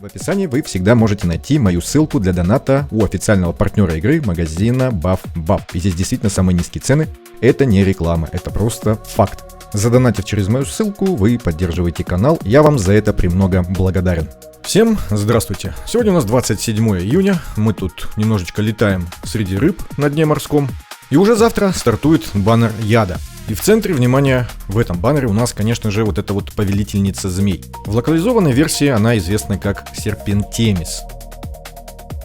В описании вы всегда можете найти мою ссылку для доната у официального партнера игры магазина BuffBuff. И здесь действительно самые низкие цены. Это не реклама, это просто факт. Задонатив через мою ссылку, вы поддерживаете канал. Я вам за это премного благодарен. Всем здравствуйте. Сегодня у нас 27 июня. Мы тут немножечко летаем среди рыб на дне морском. И уже завтра стартует баннер яда. И в центре внимания в этом баннере у нас, конечно же, вот эта вот повелительница змей. В локализованной версии она известна как Серпентемис.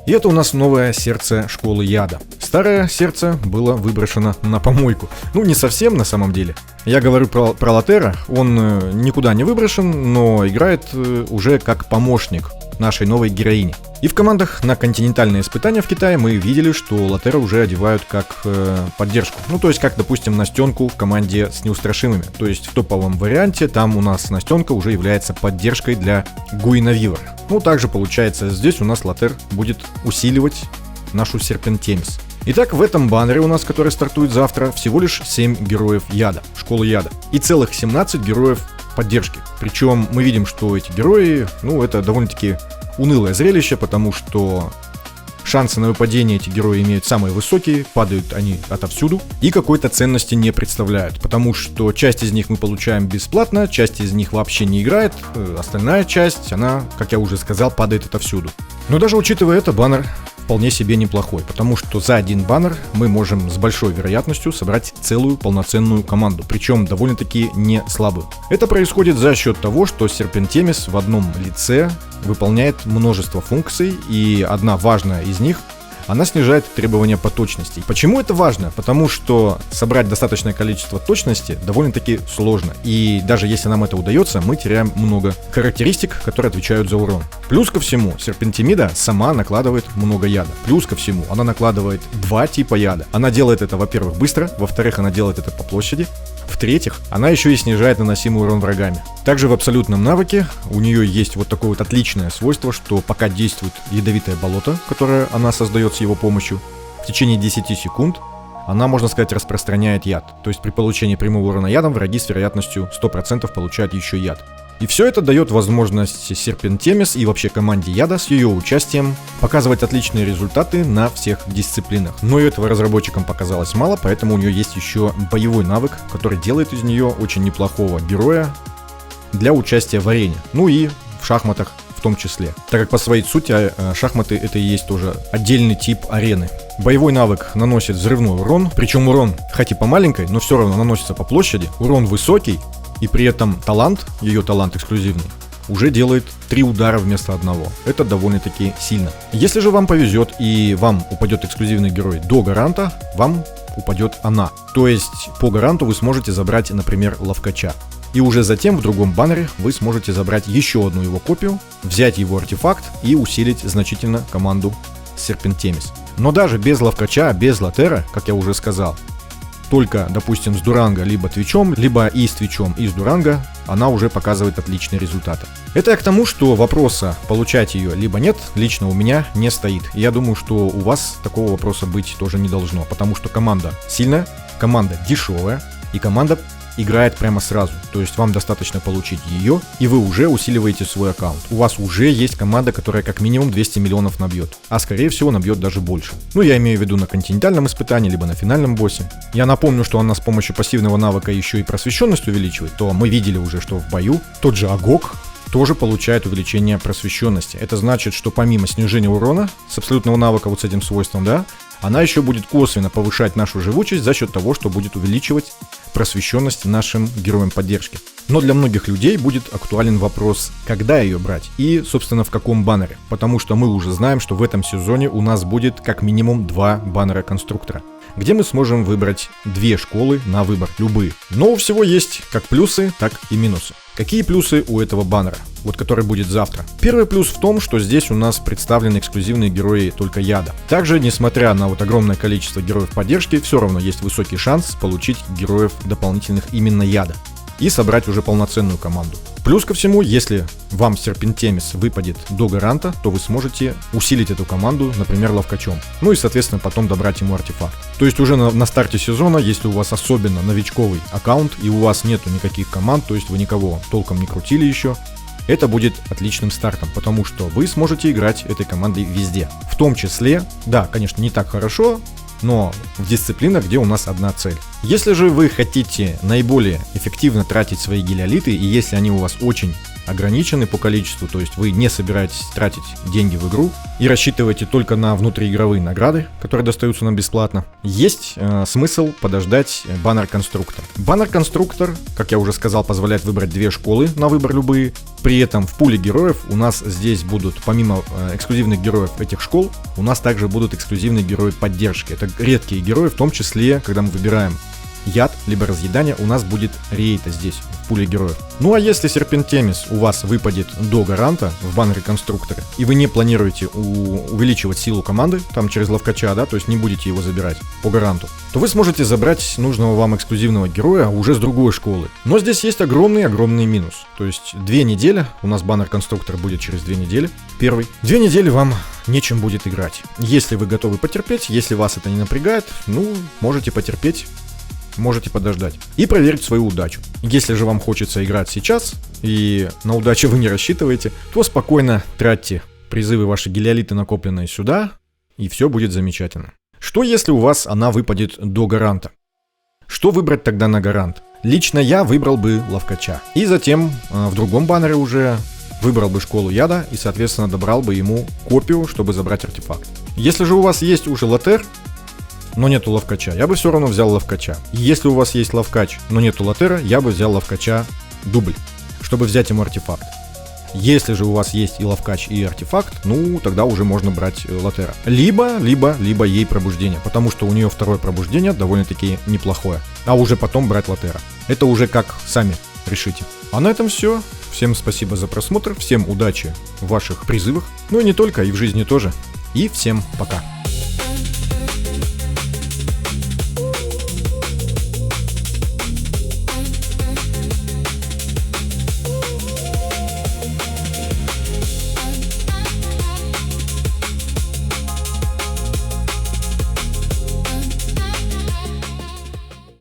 И это у нас новое сердце школы яда. Старое сердце было выброшено на помойку. Ну, не совсем на самом деле. Я говорю про Лотера, он никуда не выброшен, но играет уже как помощник нашей новой героини. И в командах на континентальные испытания в Китае мы видели, что Лотера уже одевают как поддержку. Ну, то есть, как, допустим, Настенку в команде с неустрашимыми. То есть, в топовом варианте там у нас Настенка уже является поддержкой для Гуинавивер. Ну, также получается, здесь у нас Лотер будет усиливать нашу Серпентемис. Итак, в этом баннере у нас, который стартует завтра, всего лишь 7 героев яда, школы яда. И целых 17 героев поддержки. Причем мы видим, что эти герои, это довольно-таки унылое зрелище, потому что шансы на выпадение эти герои имеют самые высокие, падают они отовсюду и какой-то ценности не представляют, потому что часть из них мы получаем бесплатно, часть из них вообще не играет, остальная часть, она, как я уже сказал, падает отовсюду. Но даже учитывая это, баннер вполне себе неплохой, потому что за один баннер мы можем с большой вероятностью собрать целую полноценную команду, причем довольно-таки не слабую. Это происходит за счет того, что Серпентемис в одном лице выполняет множество функций, и одна важная из них — она снижает требования по точности. Почему это важно? Потому что собрать достаточное количество точности довольно-таки сложно. И даже если нам это удается, мы теряем много характеристик, которые отвечают за урон. Плюс ко всему, Серпентемида сама накладывает много яда. Плюс ко всему, она накладывает 2 типа яда. Она делает это, во-первых, быстро, во-вторых, она делает это по площади. В-третьих, она еще и снижает наносимый урон врагами. Также в абсолютном навыке у нее есть вот такое вот отличное свойство, что пока действует ядовитое болото, которое она создает с его помощью, в течение 10 секунд она, можно сказать, распространяет яд. То есть при получении прямого урона ядом враги с вероятностью 100% получают еще яд. И все это дает возможность Серпентемис и вообще команде яда с ее участием показывать отличные результаты на всех дисциплинах. Но и этого разработчикам показалось мало, поэтому у нее есть еще боевой навык, который делает из нее очень неплохого героя для участия в арене. Ну и в шахматах в том числе. Так как по своей сути шахматы это и есть тоже отдельный тип арены. Боевой навык наносит взрывной урон, причем урон хоть и по маленькой, но все равно наносится по площади. Урон высокий. И при этом талант, ее талант эксклюзивный, уже делает 3 удара вместо одного. Это довольно-таки сильно. Если же вам повезет и вам упадет эксклюзивный герой до гаранта, вам упадет она. То есть по гаранту вы сможете забрать, например, ловкача. И уже затем в другом баннере вы сможете забрать еще одну его копию, взять его артефакт и усилить значительно команду Серпентемис. Но даже без ловкача, без Лотера, как я уже сказал, только, допустим, с Дуранго, либо Твичом, либо и с Твичом, и с Дуранго, она уже показывает отличные результаты. Это я к тому, что вопроса получать ее либо нет, лично у меня не стоит. И я думаю, что у вас такого вопроса быть тоже не должно, потому что команда сильная, команда дешевая, и команда играет прямо сразу. То есть вам достаточно получить ее, и вы уже усиливаете свой аккаунт. У вас уже есть команда, которая как минимум 200 миллионов набьет. А скорее всего набьет даже больше. Я имею в виду на континентальном испытании, либо на финальном боссе. Я напомню, что она с помощью пассивного навыка еще и просвещенность увеличивает. То мы видели уже, что в бою тот же Агок тоже получает увеличение просвещенности. Это значит, что помимо снижения урона с абсолютного навыка вот с этим свойством, она еще будет косвенно повышать нашу живучесть за счет того, что будет увеличивать просвещенность нашим героям поддержки. Но для многих людей будет актуален вопрос, когда ее брать и, собственно, в каком баннере. Потому что мы уже знаем, что в этом сезоне у нас будет как минимум 2 баннера конструктора, где мы сможем выбрать 2 школы на выбор, любые. Но у всего есть как плюсы, так и минусы. Какие плюсы у этого баннера, который будет завтра? Первый плюс в том, что здесь у нас представлены эксклюзивные герои только яда. Также, несмотря на огромное количество героев поддержки, все равно есть высокий шанс получить героев дополнительных именно яда и собрать уже полноценную команду. Плюс ко всему, если вам Серпентемис выпадет до гаранта, то вы сможете усилить эту команду, например, ловкачом. И, соответственно, потом добрать ему артефакт. То есть уже на старте сезона, если у вас особенно новичковый аккаунт и у вас нету никаких команд, то есть вы никого толком не крутили еще, это будет отличным стартом, потому что вы сможете играть этой командой везде. В том числе, да, конечно, не так хорошо, но в дисциплинах, где у нас одна цель. Если же вы хотите наиболее эффективно тратить свои гелиолиты, и если они у вас очень ограничены по количеству, то есть вы не собираетесь тратить деньги в игру и рассчитываете только на внутриигровые награды, которые достаются нам бесплатно, есть смысл подождать баннер-конструктор. Баннер-конструктор, как я уже сказал, позволяет выбрать 2 школы на выбор любые. При этом в пуле героев у нас здесь будут, помимо эксклюзивных героев этих школ, у нас также будут эксклюзивные герои поддержки. Это редкие герои, в том числе, когда мы выбираем яд, либо разъедание, у нас будет рейта здесь, в пуле героев. Ну а если Серпентемис у вас выпадет до гаранта в баннере конструктора, и вы не планируете увеличивать силу команды, там через ловкача, да, то есть не будете его забирать по гаранту, то вы сможете забрать нужного вам эксклюзивного героя уже с другой школы. Но здесь есть огромный минус. То есть 2 недели, у нас баннер конструктор будет через 2 недели, первый. 2 недели вам нечем будет играть. Если вы готовы потерпеть, если вас это не напрягает, ну, можете потерпеть. Можете подождать и проверить свою удачу. Если же вам хочется играть сейчас и на удачу вы не рассчитываете, то спокойно тратьте призывы ваши гелиолиты, накопленные сюда, и все будет замечательно. Что если у вас она выпадет до гаранта? Что выбрать тогда на гарант? Лично я выбрал бы ловкача. И затем в другом баннере уже выбрал бы школу яда и, соответственно, добрал бы ему копию, чтобы забрать артефакт. Если же у вас есть уже лотер, но нету ловкача, я бы все равно взял ловкача. Если у вас есть ловкач, но нету лотера, я бы взял ловкача дубль, чтобы взять ему артефакт. Если же у вас есть и ловкач, и артефакт, ну, тогда уже можно брать лотера. Либо ей пробуждение, потому что у нее второе пробуждение довольно-таки неплохое. А уже потом брать лотера. Это уже как сами решите. А на этом все. Всем спасибо за просмотр, всем удачи в ваших призывах. Ну и не только, и в жизни тоже. И всем пока.